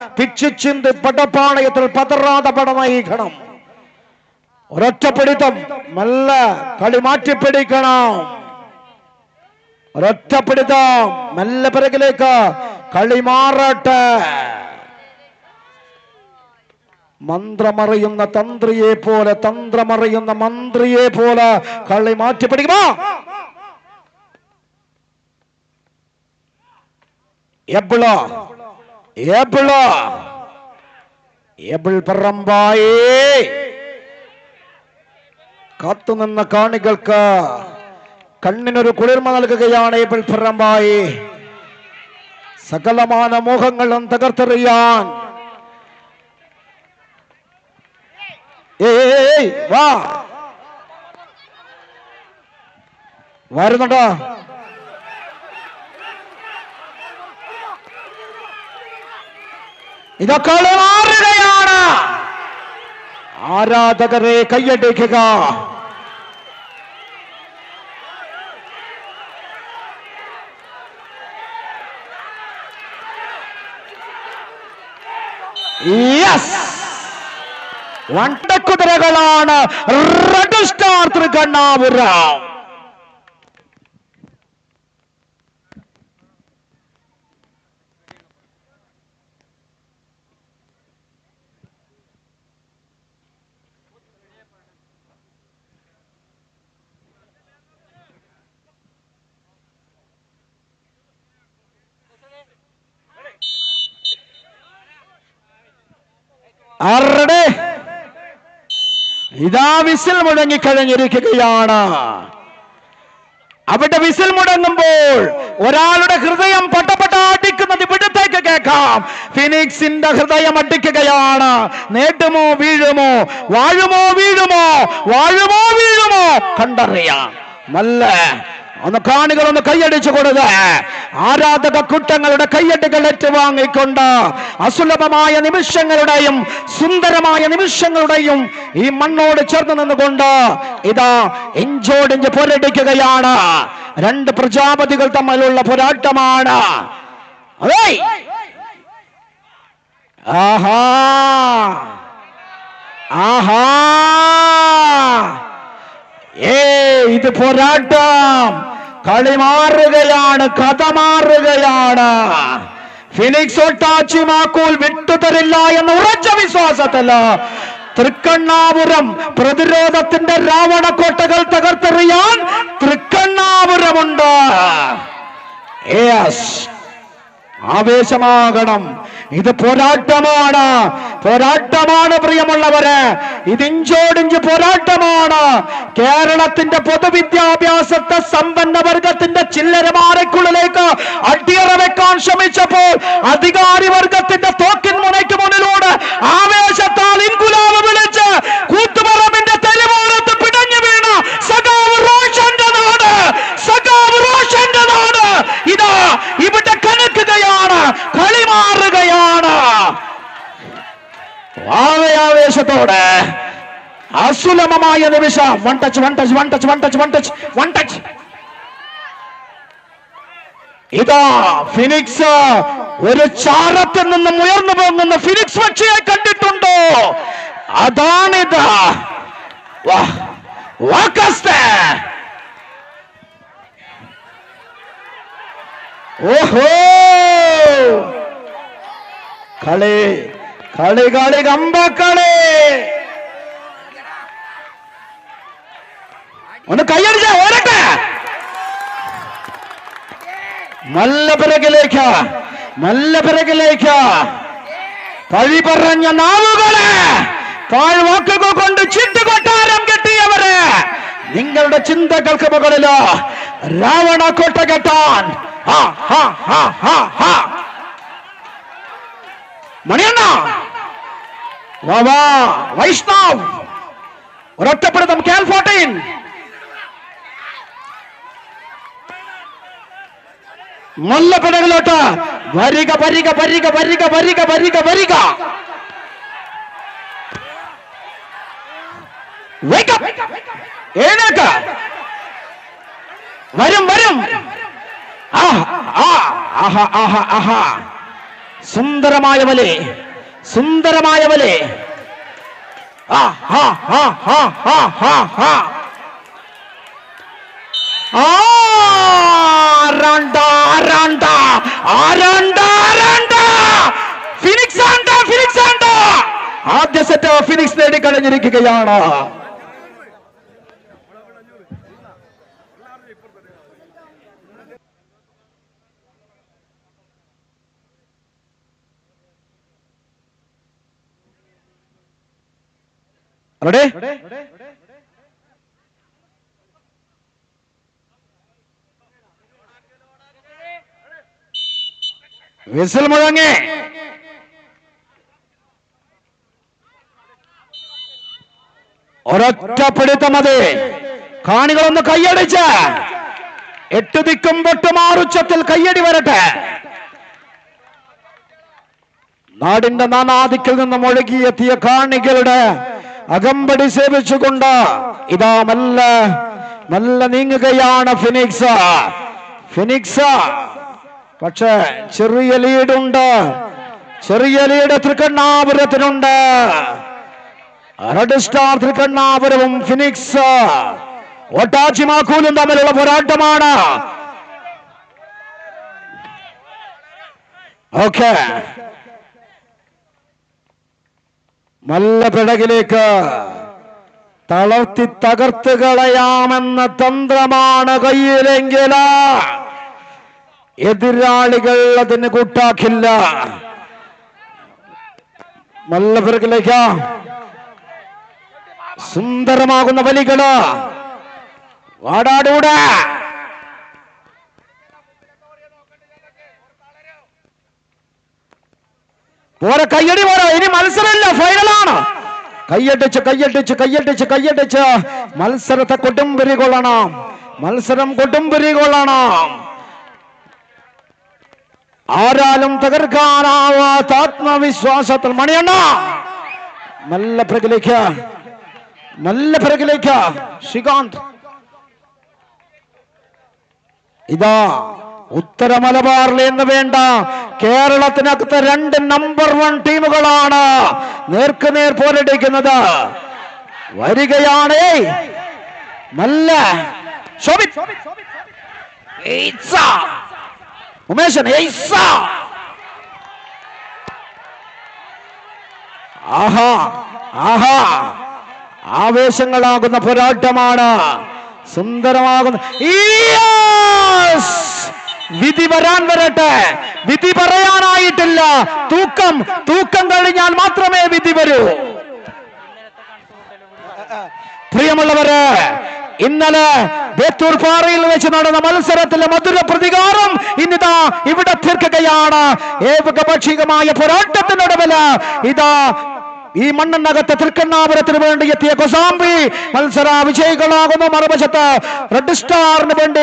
പിച്ചിച്ചിന്ത് പടപ്പാളയത്തിൽ പതറാതെ പട നയിക്കണം. ഒരൊറ്റപ്പിടിത്തം നല്ല കളി മാറ്റിപ്പിടിക്കണം. ഒരൊറ്റപ്പിടിത്തം നല്ല പിറകിലേക്ക് കളി മാറട്ടെ. മന്ത്രമറിയുന്ന തന്ത്രിയെ പോലെ, തന്ത്രമറിയുന്ന മന്ത്രിയെ പോലെ കളി മാറ്റിപ്പിടിക്കുമോ? കാത്തുനിന്ന കാണികൾക്ക് കണ്ണിനൊരു കുളിർമ നൽകുകയാണ് ഏബിൾ പറമ്പായി. സകലമാന മോഹങ്ങളും തകർത്തെറിയാൻ വാ വരുന്നുണ്ടോ? ഇതൊക്കെ മാറുകയാണ്. ആരാധകരെ കൈയടിക്കുക. വണ്ടക്കുതിരകളാണ് റെഡ് സ്റ്റാർ തൃക്കണ്ണാപുരം. ഇതാ വിസിൽ മുഴങ്ങിക്കഴിഞ്ഞിരിക്കുകയാണ്. അവിടെ വിസിൽ മുടങ്ങുമ്പോൾ ഒരാളുടെ ഹൃദയം പട്ടപട്ട അടിക്കുന്നത് ഇവിടത്തേക്ക് കേൾക്കാം. ഫിനിക്സിന്റെ ഹൃദയം അടിക്കുകയാണ്. നേടുമോ വീഴുമോ, വാഴുമോ വീഴുമോ, വാഴുമോ വീഴുമോ കണ്ടറിയാം. നല്ല ഒന്ന് കാണികളൊന്ന് കൈയടിച്ചു കൊടുത്ത് ആരാധക കൂട്ടങ്ങളുടെ കൈയടികൾ ഏറ്റുവാങ്ങിക്കൊണ്ട് അസുലഭമായ നിമിഷങ്ങളുടെയും സുന്ദരമായ നിമിഷങ്ങളുടെയും ഈ മണ്ണോട് ചേർന്ന് നിന്നുകൊണ്ട് ഇതാ ഇഞ്ചോടിഞ്ച് പോരടിക്കുകയാണ്. രണ്ട് പ്രജാപതികൾ തമ്മിലുള്ള പോരാട്ടമാണ്. ആഹാ ആഹാ ഇത് പോരാട്ടം. കളി മാറുകയാണ്, കഥ മാറുകയാണ്. ഫിനിക്സ് ഒട്ടാച്ചി മാക്കൂൽ വിട്ടുതരില്ല എന്ന ഉറച്ച വിശ്വാസത്തില് തൃക്കണ്ണാപുരം പ്രതിരോധത്തിന്റെ രാവണക്കോട്ടകൾ തകർത്തെറിയാൻ തൃക്കണ്ണാപുരമുണ്ട്. ആവേശമാകണം. ഇത് പോരാട്ടമാണ്, പോരാട്ടമാണ് പ്രിയമുള്ളവരെ. ഇത് ഇഞ്ചോടിഞ്ച് പോരാട്ടമാണ്. കേരളത്തിന്റെ പൊതുവിദ്യാഭ്യാസത്തെ സമ്പന്ന വർഗത്തിന്റെ ചില്ലരമാരക്കുള്ളിലേക്ക് അടിയറ വെക്കാൻ ശ്രമിച്ചപ്പോൾ അധികാരി വർഗത്തിന്റെ തോക്കിൻ മുനയ്ക്ക് മുന്നിലൂടെ ആവേശത്താൽ ഇൻകുലാബ് വിളിച്ച് കൂത്തുപറമ്പിന്റെ തെരുവോരത്ത് പിടഞ്ഞു വീണ സഖാവ് റോഷന്റെ നാട്, സഖാവ് റോഷന്റെ നാട് ഇതാ ഇവിടെ കണക്കുകയാണ്, കളി മാറുകയാണ്. ആവേശത്തോടെ അസുലഭമായ നിമിഷം. One touch one touch one touch one touch one touch one touch. ഇതാ ഫിനിക്സ് ഒരു ചാരത്തിൽ നിന്നും ഉയർന്നു പോകുന്ന ഫിനിക്സ് പക്ഷിയെ കണ്ടിട്ടുണ്ടോ? അതാണിത്. ഓഹോ കളി കളി കളി കമ്പക്കളി. ഒന്ന് കൈയടിച്ച ഓരട്ടെ. നല്ല പിറകിലേക്ക്, നല്ല പിറകിലേക്ക്. പഴി പറഞ്ഞ നാവുകളെ, പാഴ്വാക്കുകൾ കൊണ്ട് ചിട്ടുകൊട്ടാരം കെട്ടിയവരെ, നിങ്ങളുടെ ചിന്തകൾക്ക് മുകളില് രാവണ കോട്ട കെട്ടാൻ മണിയണ്ണ വൈഷ്ണവ് ഒരൊറ്റപ്പെടുത്തും. KL 14 നല്ല പിടകളിലോട്ട് വരിക വരിക വരിക വരിക വരിക വരിക വരിക. ഏഴേക്ക് വരും വരും. സുന്ദരമായ വലി, സുന്ദരമായ വലി. ആദ്യ സെറ്റ് ഫിനിക്സ് നേടിക്കഴിഞ്ഞിരിക്കുകയാണ്. റെഡി? വിസിൽ മുഴങ്ങി. ഒരൊറ്റ പിടുത്തം മതി. കാണികളൊന്ന് കയ്യടിച്ച് 8 ദിക്കും പൊട്ടുമാറുച്ചത്തിൽ കയ്യടി വരട്ടെ. നാടിന്റെ നാനാദിക്കിൽ നിന്നും ഒഴുകിയെത്തിയ കാണികളുടെ അകമ്പടി സേവിച്ചുകൊണ്ട് ഇതാ നല്ല നീങ്ങുകയാണ് ഫിനിക്സ്. പക്ഷെ ചെറിയ ലീഡുണ്ട്, ചെറിയ ലീഡ് തൃക്കണ്ണാപുരത്തിനുണ്ട്. റെഡ് സ്റ്റാർ തൃക്കണ്ണാപുരവും ഫിനിക്സ് ഒട്ടാച്ചിമാക്കൂലും തമ്മിലുള്ള പോരാട്ടമാണ്. ഓക്കെ, നല്ല പിടകിലേക്ക് തളർത്തി തകർത്ത് കളയാമെന്ന തന്ത്രമാണ് കയ്യിലെങ്കിൽ എതിരാളികൾ അതിന് കൂട്ടാക്കില്ല. നല്ല പിറകിലേക്ക് സുന്ദരമാകുന്ന വലികള്. വാടാടൂടെ പോരെ, കയ്യടി പോരാ. ഇനി മത്സരമില്ല, ഫൈനലാണ്. കയ്യടിച്ച് മത്സരത്തെ കൊടുമ്പിരി കൊള്ളണം. മത്സരം കൊടുമ്പിരി കൊള്ളണം. ആരാലും തകർക്കാനാവാത്ത ആത്മവിശ്വാസത്തിൽ മണിയണ്ണ നല്ല പിറകിലേക്ക് ശ്രീകാന്ത്. ഇതാ ഉത്തര മലബാറിൽ എന്ന് വേണ്ട, കേരളത്തിനകത്ത് 2 നമ്പർ 1 ടീമുകളാണ് നേർക്കുനേർ പോരടിക്കുന്നത്. വരികയാണ് നല്ല ഉമേശൻ. ആവേശങ്ങളാകുന്ന പോരാട്ടമാണ്. സുന്ദരമാകുന്ന വിധി വരാൻ വരട്ടെ. വിധി പറയാനായിട്ടില്ല. തൂക്കം കഴിഞ്ഞാൽ മാത്രമേ വിധി വരൂ. പ്രിയമുള്ളവര്, ഇന്നലെ ബേത്തൂർ പാറയിൽ വെച്ച് നടന്ന മത്സരത്തിലെ മധുര പ്രതികാരം ഇന്നിതാ ഇവിടെ തീർക്കുകയാണ്. ഏകപക്ഷീയമായ പോരാട്ടത്തിനൊടുവില് ഇതാ ഈ മണ്ണിനകത്ത് തൃക്കണ്ണാപുരത്തിന് വേണ്ടി എത്തിയ കൊസാമ്പി മത്സര വിജയികളാകുന്നു. മറുവശത്ത് റെഡ് സ്റ്റാറിന് വേണ്ടി